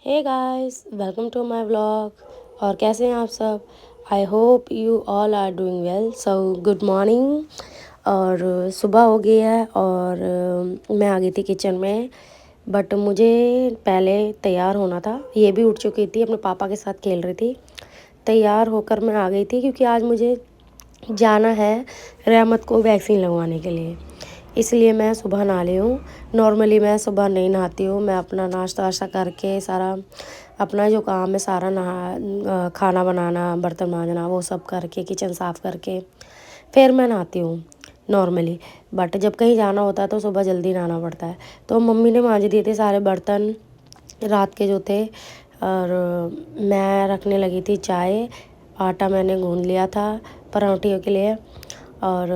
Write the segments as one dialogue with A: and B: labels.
A: Hey guys, welcome to my vlog. और कैसे हैं आप सब? I hope you all are doing well. So good morning. और सुबह हो गई है और मैं आ गई थी किचन में। बट मुझे पहले तैयार होना था। ये भी उठ चुकी थी, अपने पापा के साथ खेल रही थी। तैयार होकर मैं आ गई थी क्योंकि आज मुझे जाना है रहमत को वैक्सीन लगवाने के लिए। इसलिए मैं सुबह नहा ली हूँ। नॉर्मली मैं सुबह नहीं नहाती हूँ। मैं अपना नाश्ता वाश्ता करके सारा अपना जो काम है सारा खाना बनाना, बर्तन मांजना, वो सब करके किचन साफ़ करके फिर मैं नहाती हूँ नॉर्मली। बट जब कहीं जाना होता है तो सुबह जल्दी नहाना पड़ता है। तो मम्मी ने मांज दिए थे सारे बर्तन रात के जो थे। और मैं रखने लगी थी चाय। आटा मैंने गूँध लिया था पराठियों के लिए। और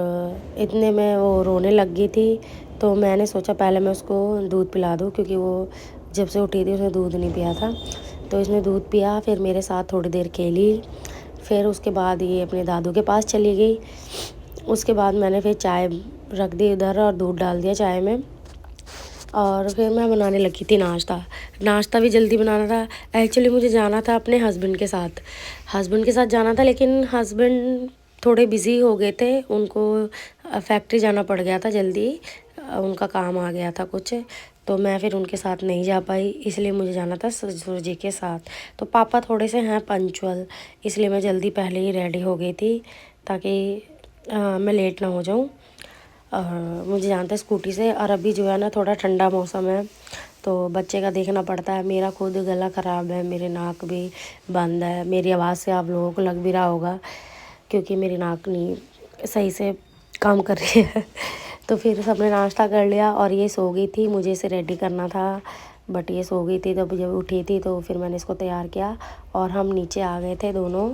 A: इतने में वो रोने लग गई थी। तो मैंने सोचा पहले मैं उसको दूध पिला दूँ, क्योंकि वो जब से उठी थी उसने दूध नहीं पिया था। तो इसने दूध पिया, फिर मेरे साथ थोड़ी देर खेली। फिर उसके बाद ये अपने दादू के पास चली गई। उसके बाद मैंने फिर चाय रख दी उधर और दूध डाल दिया चाय में। और फिर मैं बनाने लगी थी नाश्ता। नाश्ता भी जल्दी बनाना था। एक्चुअली मुझे जाना था अपने हस्बैंड के साथ जाना था, लेकिन हस्बैंड थोड़े बिज़ी हो गए थे। उनको फैक्ट्री जाना पड़ गया था जल्दी। उनका काम आ गया था कुछ। तो मैं फिर उनके साथ नहीं जा पाई, इसलिए मुझे जाना था ससुर जी के साथ। तो पापा थोड़े से हैं पंचुअल, इसलिए मैं जल्दी पहले ही रेडी हो गई थी ताकि मैं लेट ना हो जाऊँ। मुझे जानते हैं स्कूटी से। और अभी जो है ना थोड़ा ठंडा मौसम है, तो बच्चे का देखना पड़ता है। मेरा खुद गला ख़राब है, मेरे नाक भी बंद है। मेरी आवाज़ से आप लोगों को लग भी रहा होगा, क्योंकि मेरी नाक नहीं सही से काम कर रही है। तो फिर सबने नाश्ता कर लिया और ये सो गई थी। मुझे इसे रेडी करना था, बट ये सो गई थी। तब जब उठी थी तो फिर मैंने इसको तैयार किया और हम नीचे आ गए थे दोनों।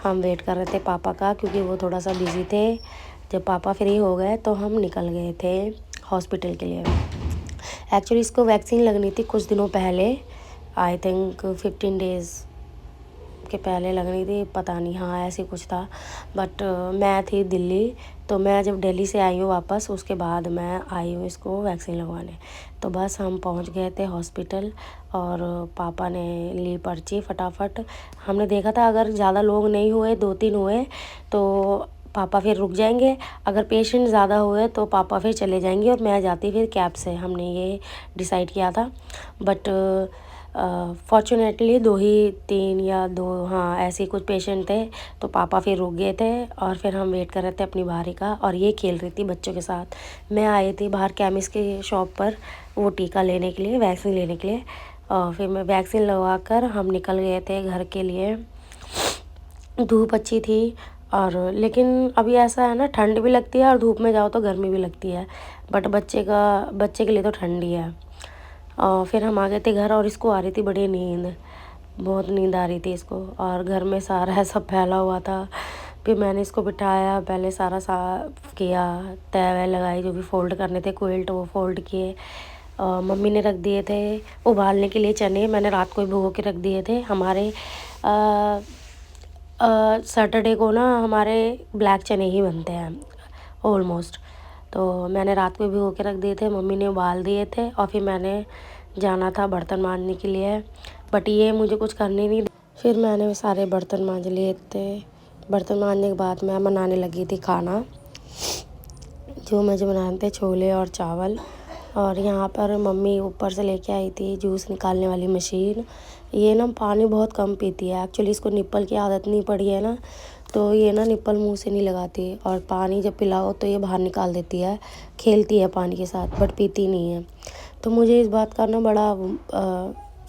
A: हम वेट कर रहे थे पापा का, क्योंकि वो थोड़ा सा बिज़ी थे। जब पापा फ्री हो गए तो हम निकल गए थे हॉस्पिटल के लिए। एक्चुअली इसको वैक्सीन लगनी थी कुछ दिनों पहले, आई थिंक 15 डेज़ के पहले लगनी थी, पता नहीं, हाँ ऐसे कुछ था। बट मैं थी दिल्ली। तो मैं जब दिल्ली से आई हूँ वापस, उसके बाद मैं आई हूँ इसको वैक्सीन लगवाने। तो बस हम पहुँच गए थे हॉस्पिटल और पापा ने ली पर्ची फटाफट। हमने देखा था अगर ज़्यादा लोग नहीं हुए, 2-3 हुए तो पापा फिर रुक जाएंगे। अगर पेशेंट ज़्यादा हुए तो पापा फिर चले जाएंगे और मैं जाती फिर कैब से। हमने ये डिसाइड किया था। बट फॉर्चुनेटली 2 ही 3 या 2, हाँ ऐसे ही कुछ पेशेंट थे, तो पापा फिर रुक गए थे। और फिर हम वेट कर रहे थे अपनी बारी का। और ये खेल रही थी बच्चों के साथ। मैं आई थी बाहर केमिस्ट की शॉप पर वो टीका लेने के लिए, वैक्सीन लेने के लिए। और फिर मैं वैक्सीन लगवा कर हम निकल गए थे घर के लिए। धूप अच्छी थी। और लेकिन अभी ऐसा है ना, ठंड भी लगती है और धूप में जाओ तो गर्मी भी लगती है। बट बच्चे के लिए तो ठंडी है। और फिर हम आ गए थे घर और इसको आ रही थी बड़ी नींद, बहुत नींद आ रही थी इसको। और घर में सारा है सब फैला हुआ था। फिर मैंने इसको बिठाया, पहले सारा साफ किया, तय वह लगाई, जो भी फ़ोल्ड करने थे क्विल्ट वो फ़ोल्ड किए। मम्मी ने रख दिए थे उबालने के लिए चने। मैंने रात को ही भिगो के रख दिए थे। हमारे सैटरडे को ना हमारे ब्लैक चने ही बनते हैं ऑलमोस्ट। तो मैंने रात को भिगो के रख दिए थे, मम्मी ने उबाल दिए थे। और फिर मैंने जाना था बर्तन मांजने के लिए, बट ये मुझे कुछ करने नहीं। फिर मैंने सारे बर्तन मांज लिए थे। बर्तन मांजने के बाद मैं बनाने लगी थी खाना, जो मुझे बनाने थे छोले और चावल। और यहाँ पर मम्मी ऊपर से लेके आई थी जूस निकालने वाली मशीन। ये ना पानी बहुत कम पीती है। एक्चुअली इसको निप्पल की आदत नहीं पड़ी है ना, तो ये ना निप्पल मुंह से नहीं लगाती। और पानी जब पिलाओ तो ये बाहर निकाल देती है, खेलती है पानी के साथ, बट पीती नहीं है। तो मुझे इस बात का ना बड़ा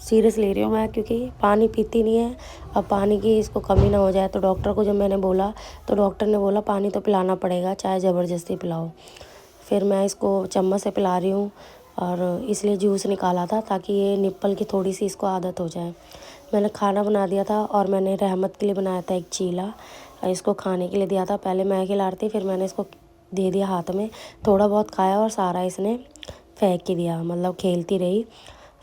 A: सीरियस ले रही हूँ मैं, क्योंकि पानी पीती नहीं है। अब पानी की इसको कमी ना हो जाए। तो डॉक्टर को जब मैंने बोला तो डॉक्टर ने बोला पानी तो पिलाना पड़ेगा, चाहे ज़बरदस्ती पिलाओ। फिर मैं इसको चम्मच से पिला रही हूँ। और इसलिए जूस निकाला था ताकि ये निप्पल की थोड़ी सी इसको आदत हो जाए। मैंने खाना बना दिया था और मैंने रहमत के लिए बनाया था एक चीला, इसको खाने के लिए दिया था। पहले मैं खिला रही थी, फिर मैंने इसको दे दिया हाथ में। थोड़ा बहुत खाया और सारा इसने फेंक के दिया, मतलब खेलती रही।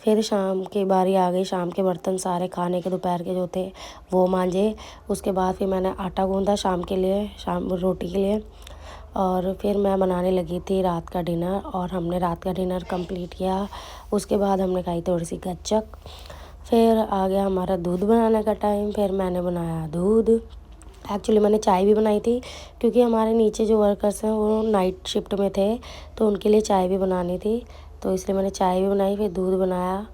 A: फिर शाम की बारी आ गई। शाम के बर्तन सारे खाने के दोपहर के जो थे वो मांजे। उसके बाद फिर मैंने आटा गूंदा शाम के लिए, शाम रोटी के लिए। और फिर मैं बनाने लगी थी रात का डिनर, और हमने रात का डिनर कंप्लीट किया। उसके बाद हमने खाई थोड़ी सी गच्चक। फिर आ गया हमारा दूध बनाने का टाइम। फिर मैंने बनाया दूध। एक्चुअली मैंने चाय भी बनाई थी क्योंकि हमारे नीचे जो वर्कर्स हैं वो नाइट शिफ्ट में थे, तो उनके लिए चाय भी बनानी थी, तो इसलिए मैंने चाय भी बनाई, फिर दूध बनाया।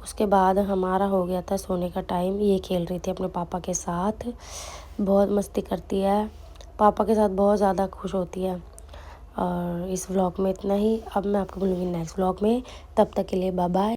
A: उसके बाद हमारा हो गया था सोने का टाइम। ये खेल रही थी अपने पापा के साथ, बहुत मस्ती करती है, पापा के साथ बहुत ज़्यादा खुश होती है। और इस व्लॉग में इतना ही। अब मैं आपको मिलूँगी नेक्स्ट व्लॉग में, तब तक के लिए बाय बाय।